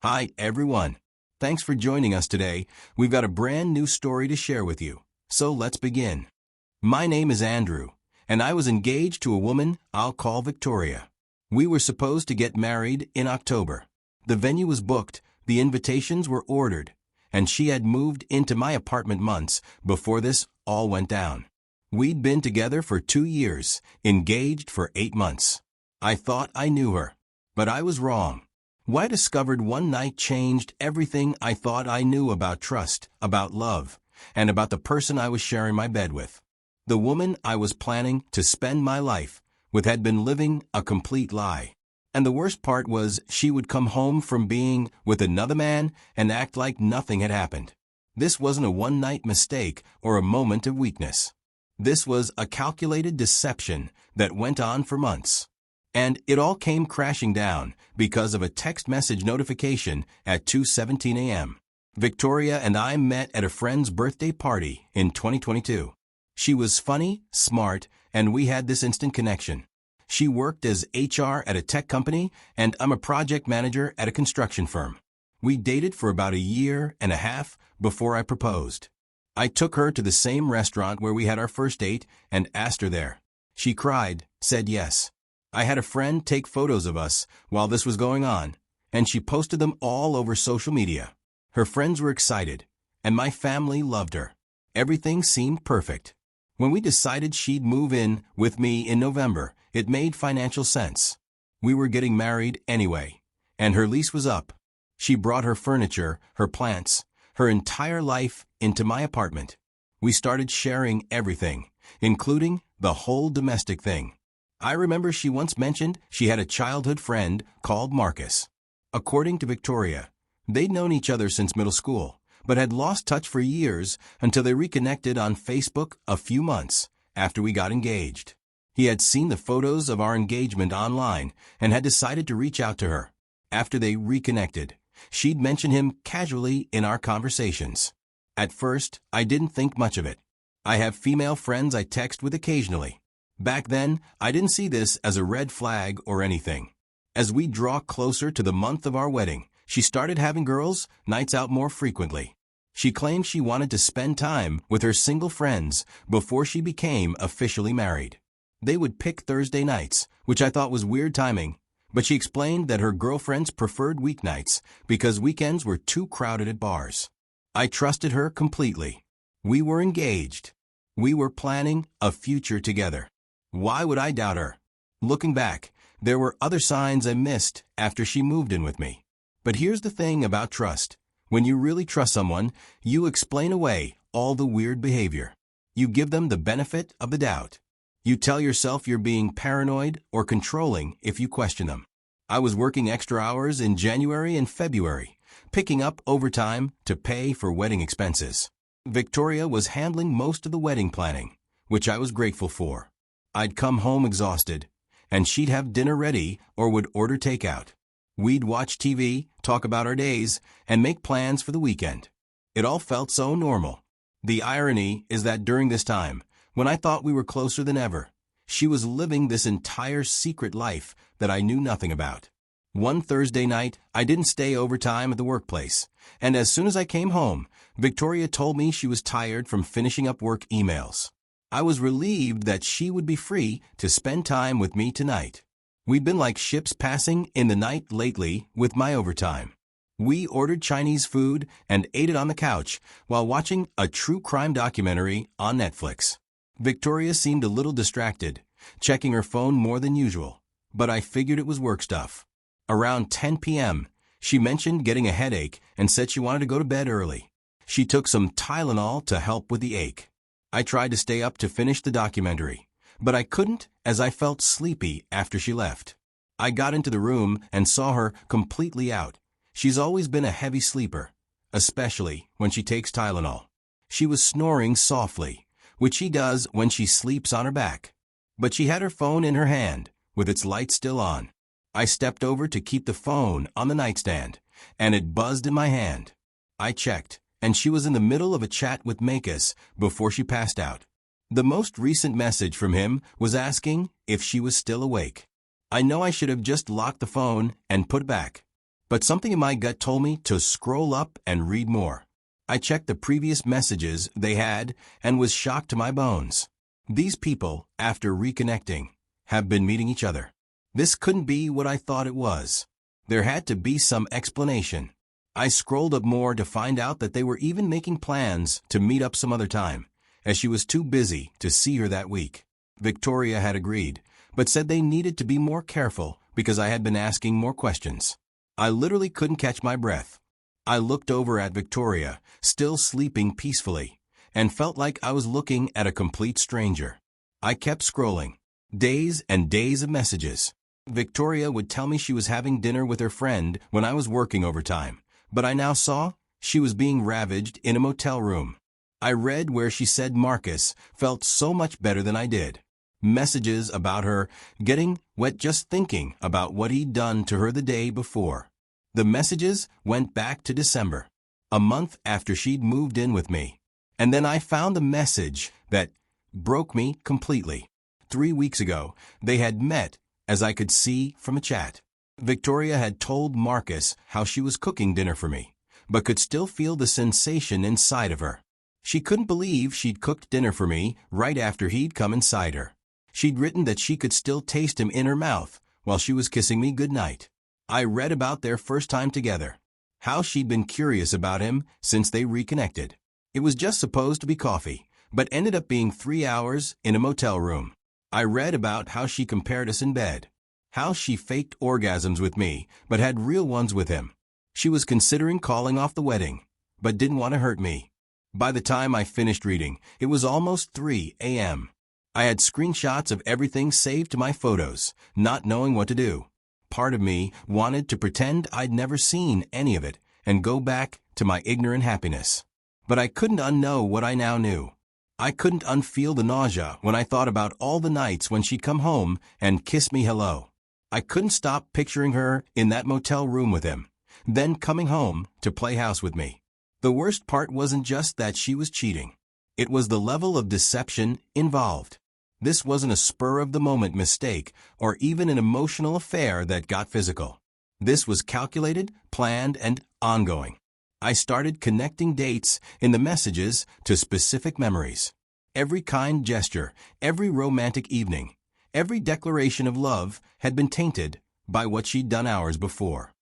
Hi, everyone. Thanks for joining us today. We've got a brand new story to share with you. So let's begin. My name is Andrew, and I was engaged to a woman I'll call Victoria. We were supposed to get married in October. The venue was booked, the invitations were ordered, and she had moved into my apartment months before this all went down. We'd been together for 2 years, engaged for 8 months. I thought I knew her, but I was wrong. What I discovered one night changed everything I thought I knew about trust, about love, and about the person I was sharing my bed with. The woman I was planning to spend my life with had been living a complete lie. And the worst part was she would come home from being with another man and act like nothing had happened. This wasn't a one-night mistake or a moment of weakness. This was a calculated deception that went on for months. And it all came crashing down because of a text message notification at 2:17 a.m. Victoria and I met at a friend's birthday party in 2022. She was funny, smart, and we had this instant connection. She worked as HR at a tech company, and I'm a project manager at a construction firm. We dated for about a year and a half before I proposed. I took her to the same restaurant where we had our first date and asked her there. She cried, said yes. I had a friend take photos of us while this was going on, and she posted them all over social media. Her friends were excited, and my family loved her. Everything seemed perfect. When we decided she'd move in with me in November, it made financial sense. We were getting married anyway, and her lease was up. She brought her furniture, her plants, her entire life into my apartment. We started sharing everything, including the whole domestic thing. I remember she once mentioned she had a childhood friend called Marcus. According to Victoria, they'd known each other since middle school, but had lost touch for years until they reconnected on Facebook a few months after we got engaged. He had seen the photos of our engagement online and had decided to reach out to her. After they reconnected, she'd mention him casually in our conversations. At first, I didn't think much of it. I have female friends I text with occasionally. Back then, I didn't see this as a red flag or anything. As we draw closer to the month of our wedding, she started having girls' nights out more frequently. She claimed she wanted to spend time with her single friends before she became officially married. They would pick Thursday nights, which I thought was weird timing, but she explained that her girlfriends preferred weeknights because weekends were too crowded at bars. I trusted her completely. We were engaged. We were planning a future together. Why would I doubt her? Looking back, there were other signs I missed after she moved in with me. But here's the thing about trust. When you really trust someone, you explain away all the weird behavior. You give them the benefit of the doubt. You tell yourself you're being paranoid or controlling if you question them. I was working extra hours in January and February, picking up overtime to pay for wedding expenses. Victoria was handling most of the wedding planning, which I was grateful for. I'd come home exhausted, and she'd have dinner ready or would order takeout. We'd watch TV, talk about our days, and make plans for the weekend. It all felt so normal. The irony is that during this time, when I thought we were closer than ever, she was living this entire secret life that I knew nothing about. One Thursday night, I didn't stay overtime at the workplace, and as soon as I came home, Victoria told me she was tired from finishing up work emails. I was relieved that she would be free to spend time with me tonight. We'd been like ships passing in the night lately with my overtime. We ordered Chinese food and ate it on the couch while watching a true crime documentary on Netflix. Victoria seemed a little distracted, checking her phone more than usual, but I figured it was work stuff. Around 10 p.m., she mentioned getting a headache and said she wanted to go to bed early. She took some Tylenol to help with the ache. I tried to stay up to finish the documentary, but I couldn't as I felt sleepy after she left. I got into the room and saw her completely out. She's always been a heavy sleeper, especially when she takes Tylenol. She was snoring softly, which she does when she sleeps on her back. But she had her phone in her hand, with its light still on. I stepped over to keep the phone on the nightstand, and it buzzed in my hand. I checked, and she was in the middle of a chat with Marcus before she passed out. The most recent message from him was asking if she was still awake. I know I should have just locked the phone and put it back, But something in my gut told me to scroll up and read more. I checked the previous messages they had and was shocked to my bones. These people, after reconnecting, have been meeting each other. This couldn't be what I thought it was. There had to be some explanation. I scrolled up more to find out that they were even making plans to meet up some other time, as she was too busy to see her that week. Victoria had agreed, but said they needed to be more careful because I had been asking more questions. I literally couldn't catch my breath. I looked over at Victoria, still sleeping peacefully, and felt like I was looking at a complete stranger. I kept scrolling. Days and days of messages. Victoria would tell me she was having dinner with her friend when I was working overtime, but I now saw she was being ravaged in a motel room. I read where she said Marcus felt so much better than I did. Messages about her getting wet just thinking about what he'd done to her the day before. The messages went back to December, a month after she'd moved in with me. And then I found the message that broke me completely. 3 weeks ago, they had met, as I could see from a chat. Victoria had told Marcus how she was cooking dinner for me, but could still feel the sensation inside of her. She couldn't believe she'd cooked dinner for me right after he'd come inside her. She'd written that she could still taste him in her mouth while she was kissing me goodnight. I read about their first time together, how she'd been curious about him since they reconnected. It was just supposed to be coffee, but ended up being 3 hours in a motel room. I read about how she compared us in bed, how she faked orgasms with me but had real ones with him. She was considering calling off the wedding, but didn't want to hurt me. By the time I finished reading, it was almost 3 a.m. I had screenshots of everything saved to my photos, not knowing what to do. Part of me wanted to pretend I'd never seen any of it and go back to my ignorant happiness. But I couldn't unknow what I now knew. I couldn't unfeel the nausea when I thought about all the nights when she'd come home and kiss me hello. I couldn't stop picturing her in that motel room with him, then coming home to play house with me. The worst part wasn't just that she was cheating. It was the level of deception involved. This wasn't a spur-of-the-moment mistake or even an emotional affair that got physical. This was calculated, planned, and ongoing. I started connecting dates in the messages to specific memories. Every kind gesture, every romantic evening, every declaration of love had been tainted by what she'd done hours before.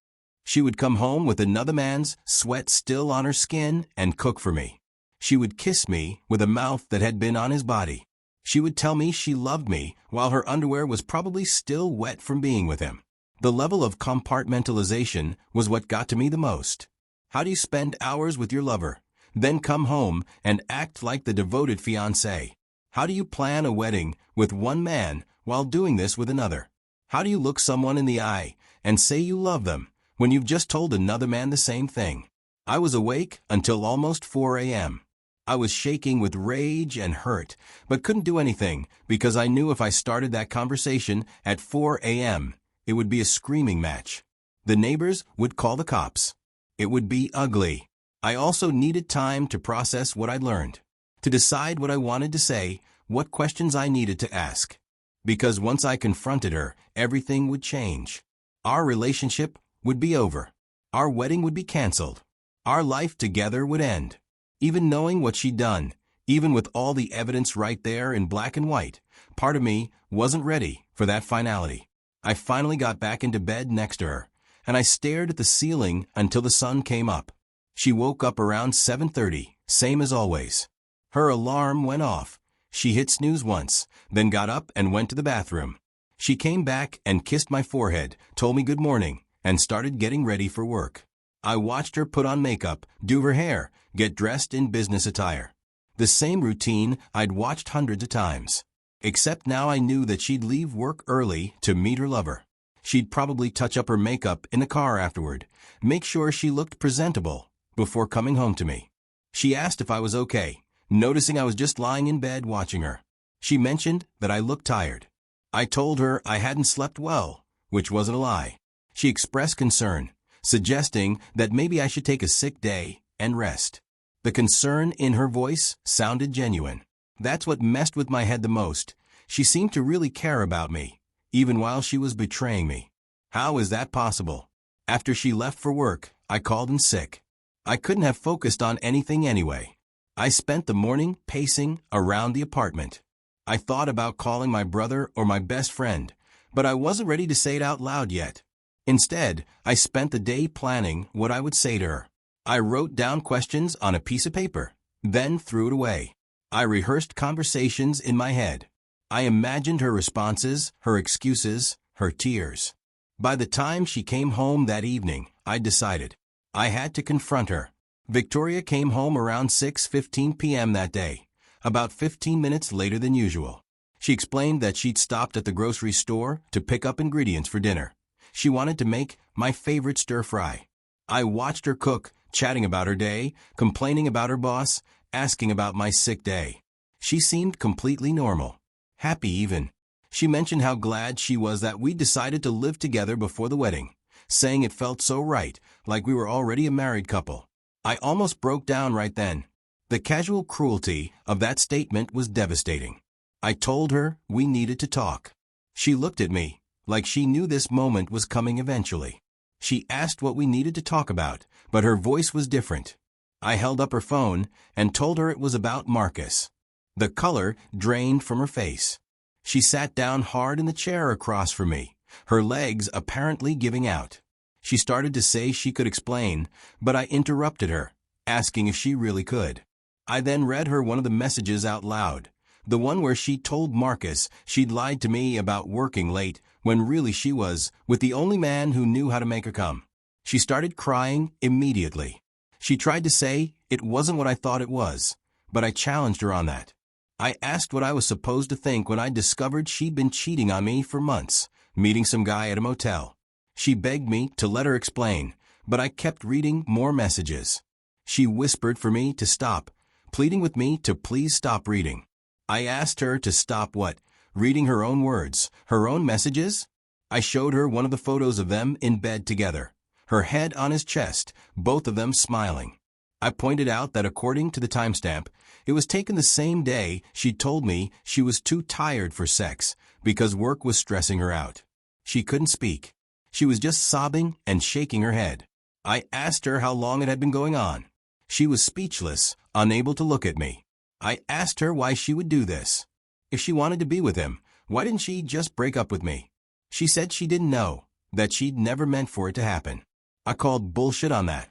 She would come home with another man's sweat still on her skin and cook for me. She would kiss me with a mouth that had been on his body. She would tell me she loved me while her underwear was probably still wet from being with him. The level of compartmentalization was what got to me the most. How do you spend hours with your lover, then come home and act like the devoted fiancé? How do you plan a wedding with one man while doing this with another? How do you look someone in the eye and say you love them when you've just told another man the same thing? I was awake until almost 4 a.m. I was shaking with rage and hurt, but couldn't do anything because I knew if I started that conversation at 4 a.m., it would be a screaming match. The neighbors would call the cops. It would be ugly. I also needed time to process what I'd learned, to decide what I wanted to say, what questions I needed to ask. Because once I confronted her, everything would change. Our relationship would be over. Our wedding would be canceled. Our life together would end. Even knowing what she'd done, even with all the evidence right there in black and white, part of me wasn't ready for that finality. I finally got back into bed next to her, and I stared at the ceiling until the sun came up. She woke up around 7:30, same as always. Her alarm went off. She hit snooze once, then got up and went to the bathroom. She came back and kissed my forehead, told me good morning, and started getting ready for work. I watched her put on makeup, do her hair, get dressed in business attire. The same routine I'd watched hundreds of times. Except now I knew that she'd leave work early to meet her lover. She'd probably touch up her makeup in the car afterward, make sure she looked presentable before coming home to me. She asked if I was okay, noticing I was just lying in bed watching her. She mentioned that I looked tired. I told her I hadn't slept well, which wasn't a lie. She expressed concern, suggesting that maybe I should take a sick day and rest. The concern in her voice sounded genuine. That's what messed with my head the most. She seemed to really care about me, even while she was betraying me. How is that possible? After she left for work, I called in sick. I couldn't have focused on anything anyway. I spent the morning pacing around the apartment. I thought about calling my brother or my best friend, but I wasn't ready to say it out loud yet. Instead, I spent the day planning what I would say to her. I wrote down questions on a piece of paper, then threw it away. I rehearsed conversations in my head. I imagined her responses, her excuses, her tears. By the time she came home that evening, I decided I had to confront her. Victoria came home around 6:15 p.m. that day, about 15 minutes later than usual. She explained that she'd stopped at the grocery store to pick up ingredients for dinner. She wanted to make my favorite stir-fry. I watched her cook, chatting about her day, complaining about her boss, asking about my sick day. She seemed completely normal, happy even. She mentioned how glad she was that we decided to live together before the wedding, saying it felt so right, like we were already a married couple. I almost broke down right then. The casual cruelty of that statement was devastating. I told her we needed to talk. She looked at me, like she knew this moment was coming eventually. She asked what we needed to talk about, but her voice was different. I held up her phone and told her it was about Marcus. The color drained from her face. She sat down hard in the chair across from me, her legs apparently giving out. She started to say she could explain, but I interrupted her, asking if she really could. I then read her one of the messages out loud, the one where she told Marcus she'd lied to me about working late when really she was with the only man who knew how to make her come. She started crying immediately. She tried to say it wasn't what I thought it was, but I challenged her on that. I asked what I was supposed to think when I discovered she'd been cheating on me for months, meeting some guy at a motel. She begged me to let her explain, but I kept reading more messages. She whispered for me to stop, pleading with me to please stop reading. I asked her to stop what? Reading her own words, her own messages? I showed her one of the photos of them in bed together, her head on his chest, both of them smiling. I pointed out that according to the timestamp, it was taken the same day she'd told me she was too tired for sex because work was stressing her out. She couldn't speak. She was just sobbing and shaking her head. I asked her how long it had been going on. She was speechless, unable to look at me. I asked her why she would do this. If she wanted to be with him, why didn't she just break up with me? She said she didn't know, that she'd never meant for it to happen. I called bullshit on that.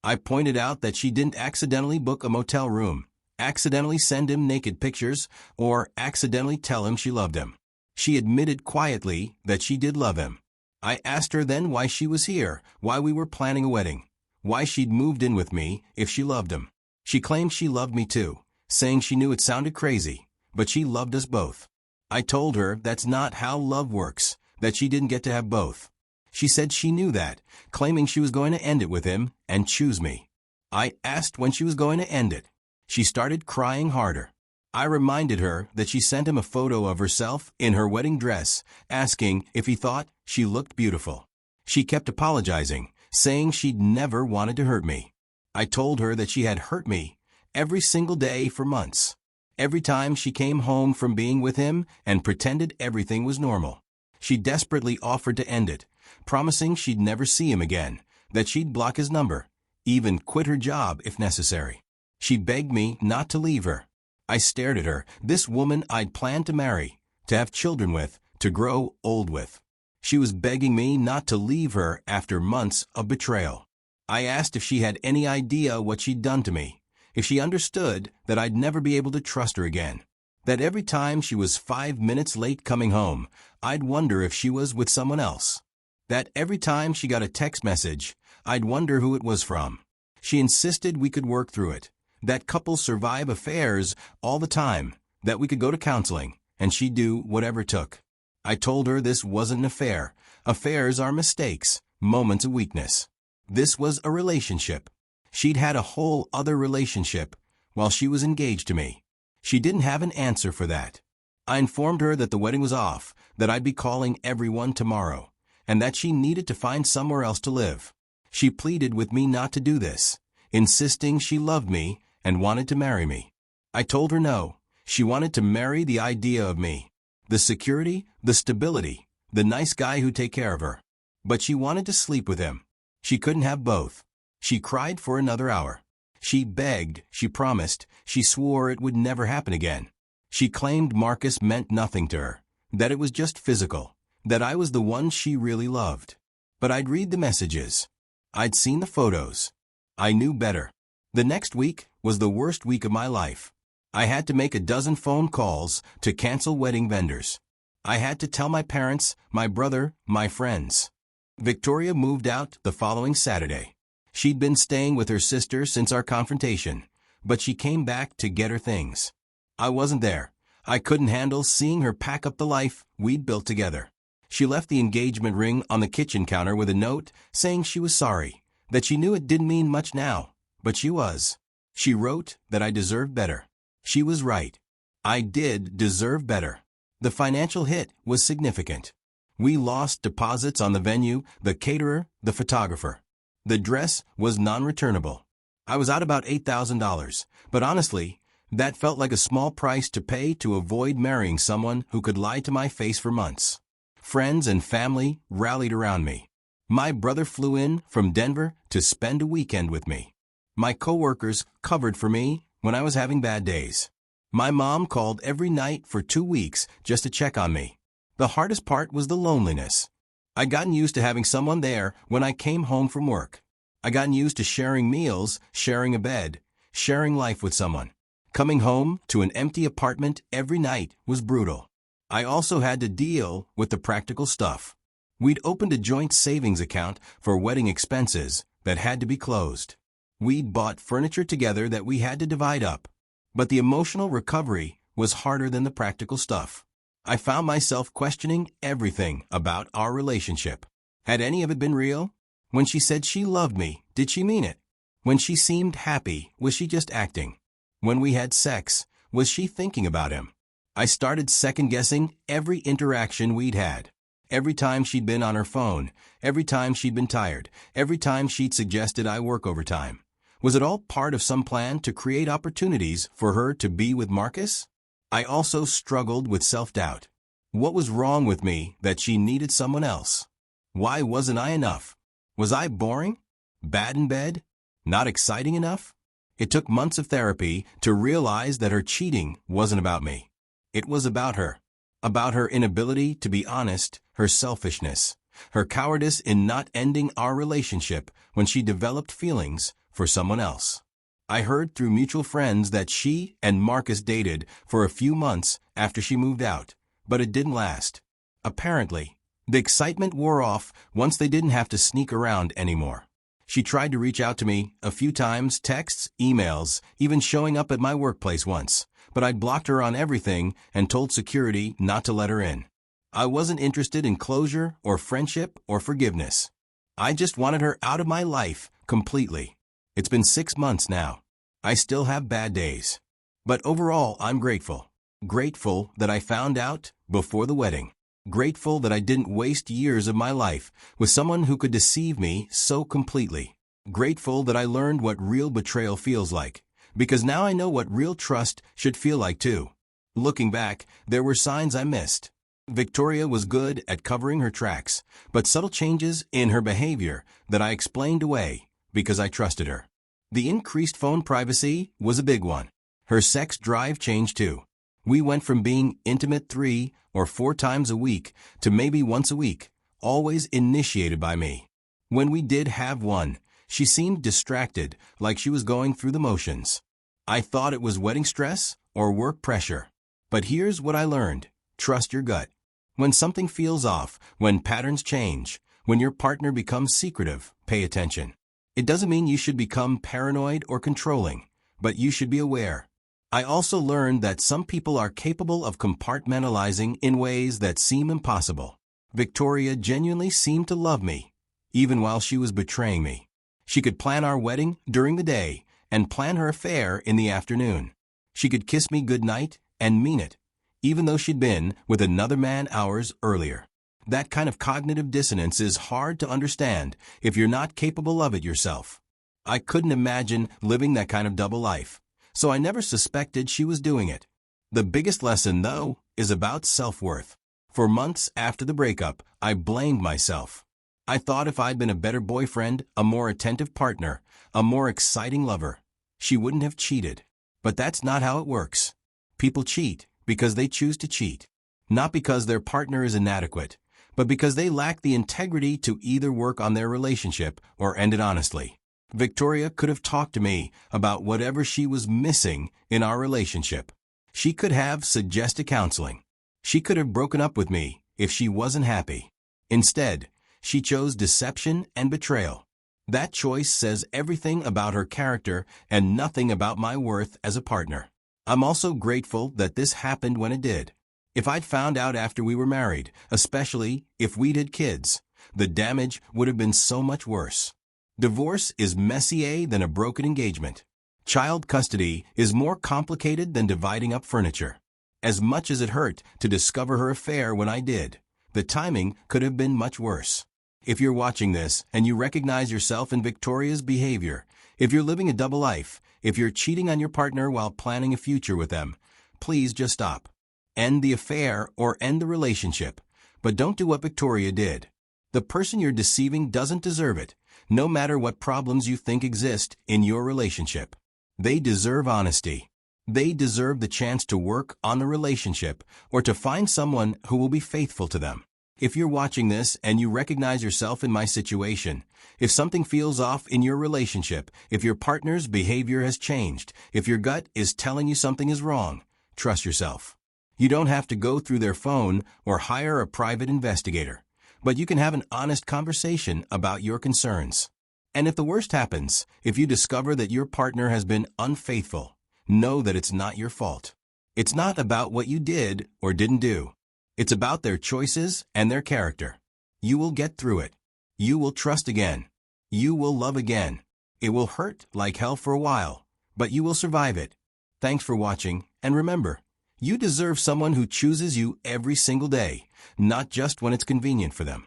I pointed out that she didn't accidentally book a motel room, accidentally send him naked pictures, or accidentally tell him she loved him. She admitted quietly that she did love him. I asked her then why she was here, why we were planning a wedding, why she'd moved in with me if she loved him. She claimed she loved me too, saying she knew it sounded crazy, but she loved us both. I told her that's not how love works, that she didn't get to have both. She said she knew that, claiming she was going to end it with him and choose me. I asked when she was going to end it. She started crying harder. I reminded her that she sent him a photo of herself in her wedding dress, asking if he thought she looked beautiful. She kept apologizing, saying she'd never wanted to hurt me. I told her that she had hurt me every single day for months. Every time she came home from being with him and pretended everything was normal. She desperately offered to end it, promising she'd never see him again, that she'd block his number, even quit her job if necessary. She begged me not to leave her. I stared at her, this woman I'd planned to marry, to have children with, to grow old with. She was begging me not to leave her after months of betrayal. I asked if she had any idea what she'd done to me, if she understood that I'd never be able to trust her again, that every time she was 5 minutes late coming home, I'd wonder if she was with someone else, that every time she got a text message, I'd wonder who it was from. She insisted we could work through it, that couples survive affairs all the time, that we could go to counseling, and she'd do whatever it took. I told her this wasn't an affair. Affairs are mistakes, moments of weakness. This was a relationship. She'd had a whole other relationship while she was engaged to me. She didn't have an answer for that. I informed her that the wedding was off, that I'd be calling everyone tomorrow, and that she needed to find somewhere else to live. She pleaded with me not to do this, insisting she loved me and wanted to marry me. I told her no. She wanted to marry the idea of me, the security, the stability, the nice guy who'd take care of her. But she wanted to sleep with him. She couldn't have both. She cried for another hour. She begged, she promised, she swore it would never happen again. She claimed Marcus meant nothing to her, that it was just physical, that I was the one she really loved. But I'd read the messages. I'd seen the photos. I knew better. The next week was the worst week of my life. I had to make a dozen phone calls to cancel wedding vendors. I had to tell my parents, my brother, my friends. Victoria moved out the following Saturday. She'd been staying with her sister since our confrontation, but she came back to get her things. I wasn't there. I couldn't handle seeing her pack up the life we'd built together. She left the engagement ring on the kitchen counter with a note saying she was sorry, that she knew it didn't mean much now, but she was. She wrote that I deserved better. She was right. I did deserve better. The financial hit was significant. We lost deposits on the venue, the caterer, the photographer. The dress was non-returnable. I was out about $8,000, but honestly, that felt like a small price to pay to avoid marrying someone who could lie to my face for months. Friends and family rallied around me. My brother flew in from Denver to spend a weekend with me. My coworkers covered for me when I was having bad days. My mom called every night for 2 weeks just to check on me. The hardest part was the loneliness. I'd gotten used to having someone there when I came home from work. I'd gotten used to sharing meals, sharing a bed, sharing life with someone. Coming home to an empty apartment every night was brutal. I also had to deal with the practical stuff. We'd opened a joint savings account for wedding expenses that had to be closed. We'd bought furniture together that we had to divide up. But the emotional recovery was harder than the practical stuff. I found myself questioning everything about our relationship. Had any of it been real? When she said she loved me, did she mean it? When she seemed happy, was she just acting? When we had sex, was she thinking about him? I started second-guessing every interaction we'd had. Every time she'd been on her phone, every time she'd been tired, every time she'd suggested I work overtime. Was it all part of some plan to create opportunities for her to be with Marcus? I also struggled with self-doubt. What was wrong with me that she needed someone else? Why wasn't I enough? Was I boring? Bad in bed? Not exciting enough? It took months of therapy to realize that her cheating wasn't about me. It was about her. About her inability to be honest, her selfishness, her cowardice in not ending our relationship when she developed feelings for someone else. I heard through mutual friends that she and Marcus dated for a few months after she moved out, but it didn't last. Apparently, the excitement wore off once they didn't have to sneak around anymore. She tried to reach out to me a few times, texts, emails, even showing up at my workplace once, but I'd blocked her on everything and told security not to let her in. I wasn't interested in closure or friendship or forgiveness. I just wanted her out of my life completely. It's been 6 months now. I still have bad days. But overall, I'm grateful. Grateful that I found out before the wedding. Grateful that I didn't waste years of my life with someone who could deceive me so completely. Grateful that I learned what real betrayal feels like, because now I know what real trust should feel like too. Looking back, there were signs I missed. Victoria was good at covering her tracks, but subtle changes in her behavior that I explained away because I trusted her. The increased phone privacy was a big one. Her sex drive changed too. We went from being intimate 3 or 4 times a week to maybe once a week, always initiated by me. When we did have one, she seemed distracted, like she was going through the motions. I thought it was wedding stress or work pressure. But here's what I learned. Trust your gut. When something feels off, when patterns change, when your partner becomes secretive, pay attention. It doesn't mean you should become paranoid or controlling, but you should be aware. I also learned that some people are capable of compartmentalizing in ways that seem impossible. Victoria genuinely seemed to love me, even while she was betraying me. She could plan our wedding during the day and plan her affair in the afternoon. She could kiss me goodnight and mean it, even though she'd been with another man hours earlier. That kind of cognitive dissonance is hard to understand if you're not capable of it yourself. I couldn't imagine living that kind of double life, so I never suspected she was doing it. The biggest lesson, though, is about self-worth. For months after the breakup, I blamed myself. I thought if I'd been a better boyfriend, a more attentive partner, a more exciting lover, she wouldn't have cheated. But that's not how it works. People cheat because they choose to cheat. Not because their partner is inadequate, but because they lack the integrity to either work on their relationship or end it honestly. Victoria could have talked to me about whatever she was missing in our relationship. She could have suggested counseling. She could have broken up with me if she wasn't happy. Instead, she chose deception and betrayal. That choice says everything about her character and nothing about my worth as a partner. I'm also grateful that this happened when it did. If I'd found out after we were married, especially if we'd had kids, the damage would have been so much worse. Divorce is messier than a broken engagement. Child custody is more complicated than dividing up furniture. As much as it hurt to discover her affair when I did, the timing could have been much worse. If you're watching this and you recognize yourself in Victoria's behavior, if you're living a double life, if you're cheating on your partner while planning a future with them, please just stop. End the affair or end the relationship, but don't do what Victoria did. The person you're deceiving doesn't deserve it, no matter what problems you think exist in your relationship. They deserve honesty. They deserve the chance to work on the relationship or to find someone who will be faithful to them. If you're watching this and you recognize yourself in my situation, if something feels off in your relationship, if your partner's behavior has changed, if your gut is telling you something is wrong, trust yourself. You don't have to go through their phone or hire a private investigator, but you can have an honest conversation about your concerns. And if the worst happens, if you discover that your partner has been unfaithful, know that it's not your fault. It's not about what you did or didn't do. It's about their choices and their character. You will get through it. You will trust again. You will love again. It will hurt like hell for a while, but you will survive it. Thanks for watching, and remember, you deserve someone who chooses you every single day, not just when it's convenient for them.